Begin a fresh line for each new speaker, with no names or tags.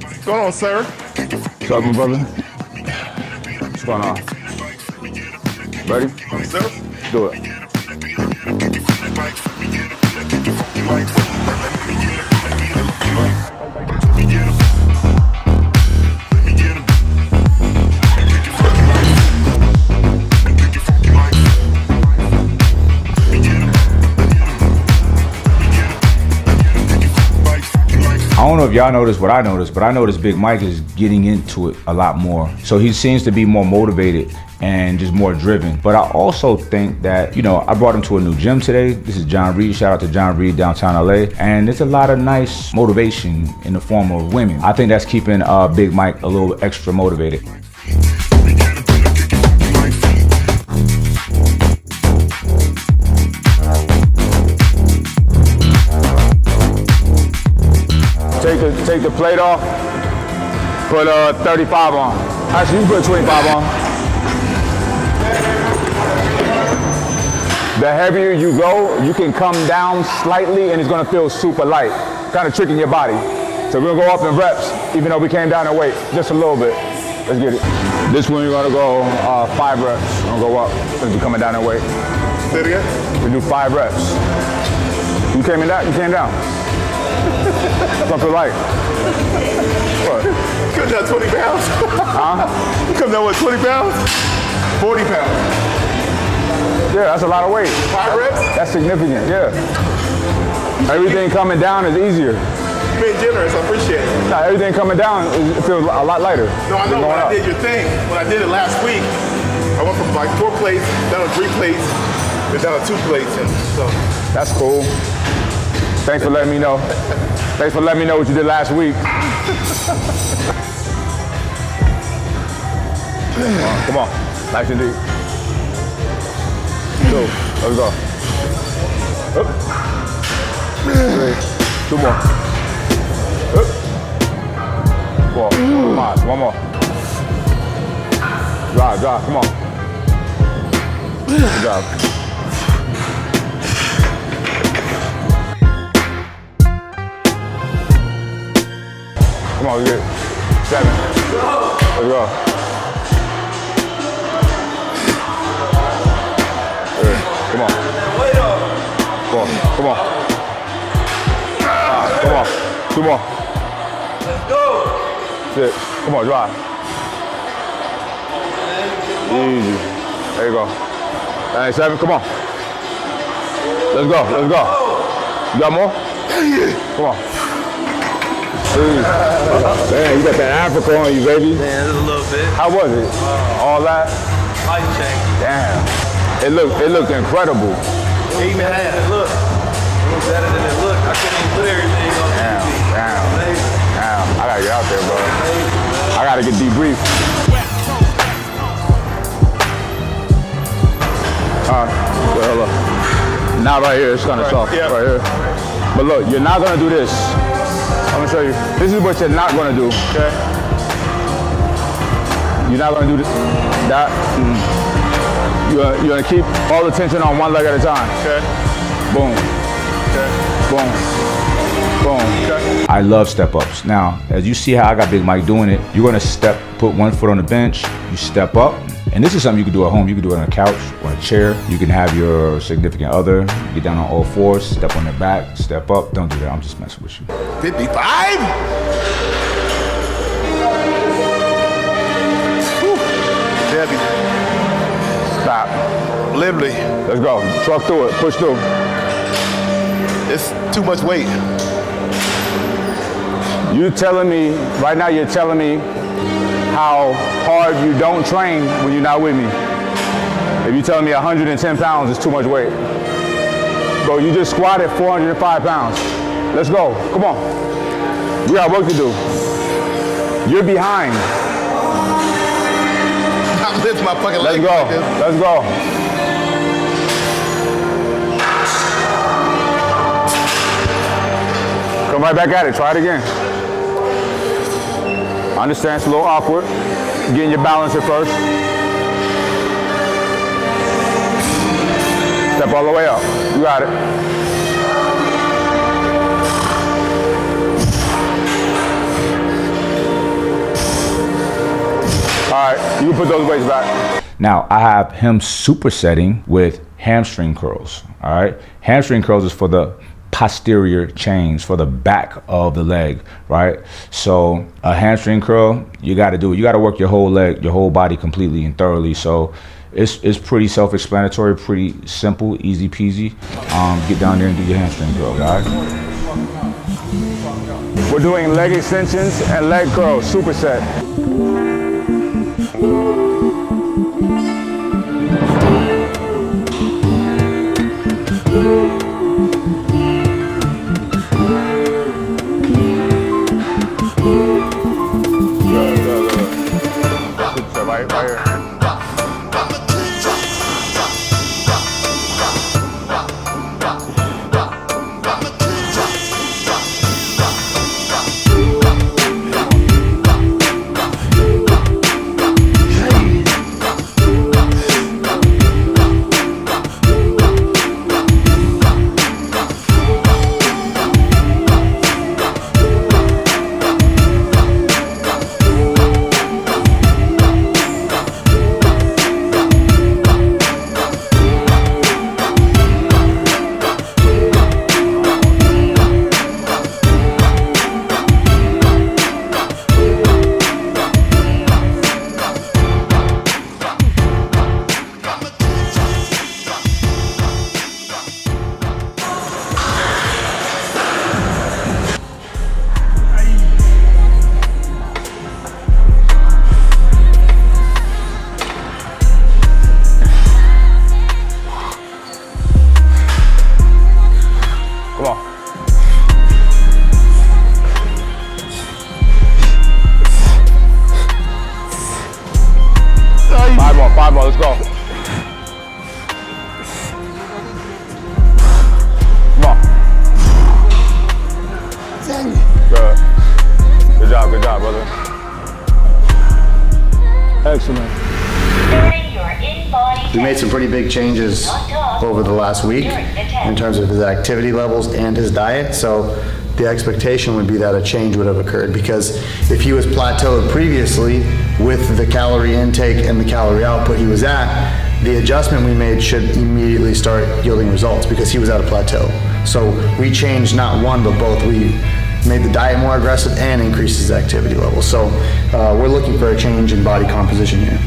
What's going on, sir?
What's up, my brother? What's going on? Ready?
Sir?
Do it. I don't know if y'all noticed what I noticed, but I noticed Big Mike is getting into it a lot more. So he seems to be more motivated and just more driven. But I also think that, you know, I brought him to a new gym today. This is John Reed. Shout out to John Reed, downtown LA. And there's a lot of nice motivation in the form of women. I think that's keeping Big Mike a little extra motivated. Take the plate off, put 35 on. Actually, you put 25 on. The heavier you go, you can come down slightly and it's gonna feel super light, kind of tricking your body. So we're gonna go up in reps, even though we came down in weight, just a little bit. Let's get it. This one, you're gonna go 5 reps. We're gonna go up since we're coming down in weight.
Say it again?
We do 5 reps. You came in down, you came down. Something light. What?
You come down 20 pounds?
Huh?
You come down, what, 20 pounds? 40 pounds.
Yeah, that's a lot of weight.
5 reps?
That's significant, yeah. Everything coming down is easier.
You're being generous, I appreciate it.
Nah, everything coming down, it feels a lot lighter.
No, I know, when I did your thing, when I did it last week, I went from like 4 plates, down to 3 plates, then down to 2 plates, and so.
That's cool. Thanks for letting me know. Thanks for letting me know what you did last week. Come on, nice and deep. 2, let's go. Up. 3, 2 more. Up. 4, come on, 1 more. Drive, come on. Good job. Come on, we get 7. Let's go. Come on. 4. Come on. 5. Come on. 2 more.
Let's go.
6. Come on, drive. Easy. There you go. Hey, 7. Come on. Let's go. Let's go. You got more? Come on. Man, you got that Africa on you, baby.
Man, a little bit.
How was it? All that?
Life change.
Damn. It looked incredible.
Even had it look. It was better than it looked. I couldn't even put everything on TV.
Damn. I gotta get out there, bro. I gotta get debriefed. Well, now right here, it's kind of soft.
Yeah.
Right here. But look, you're not gonna do this. I'm gonna show you. This is what you're not gonna do.
Okay.
You're not gonna do this. That. You're gonna keep all the tension on one leg at a time.
Okay.
Boom.
Okay.
Boom. Boom.
Okay.
I love step ups. Now, as you see how I got Big Mike doing it, you're gonna put 1 foot on the bench, you step up. And this is something you can do at home. You can do it on a couch or a chair. You can have your significant other get down on all 4s, step on their back, step up. Don't do that. I'm just messing with you.
55? Heavy.
Stop.
Literally.
Let's go. Truck through it. Push through.
It's too much weight.
You're telling me, right now you're telling me how hard you don't train when you're not with me. If you're telling me 110 pounds is too much weight. Bro, you just squatted 405 pounds. Let's go, come on. We got work to do. You're behind.
I'm lifting my fucking
Let's
leg.
go,
Like this.
let's go. Come right back at it, try it again. I understand it's a little awkward. Getting your balance at first. Step all the way up. You got it. can put those weights back. Now, I have him supersetting with hamstring curls, all right? Hamstring curls is for the posterior chains, for the back of the leg, right? So a hamstring curl, you got to do it. You got to work your whole leg, your whole body completely and thoroughly. So it's pretty self-explanatory, pretty simple, easy peasy. Get down there and do your hamstring curls, all right? We're doing leg extensions and leg curls, superset. Right here. Come on. Five more, let's go. Come on. Good. Good job, brother. Excellent.
We made some pretty big changes over the last week in terms of his activity levels and his diet. So the expectation would be that a change would have occurred, because if he was plateaued previously with the calorie intake and the calorie output he was at, the adjustment we made should immediately start yielding results, because he was at a plateau. So we changed not one but both. We made the diet more aggressive and increased his activity level. So we're looking for a change in body composition here.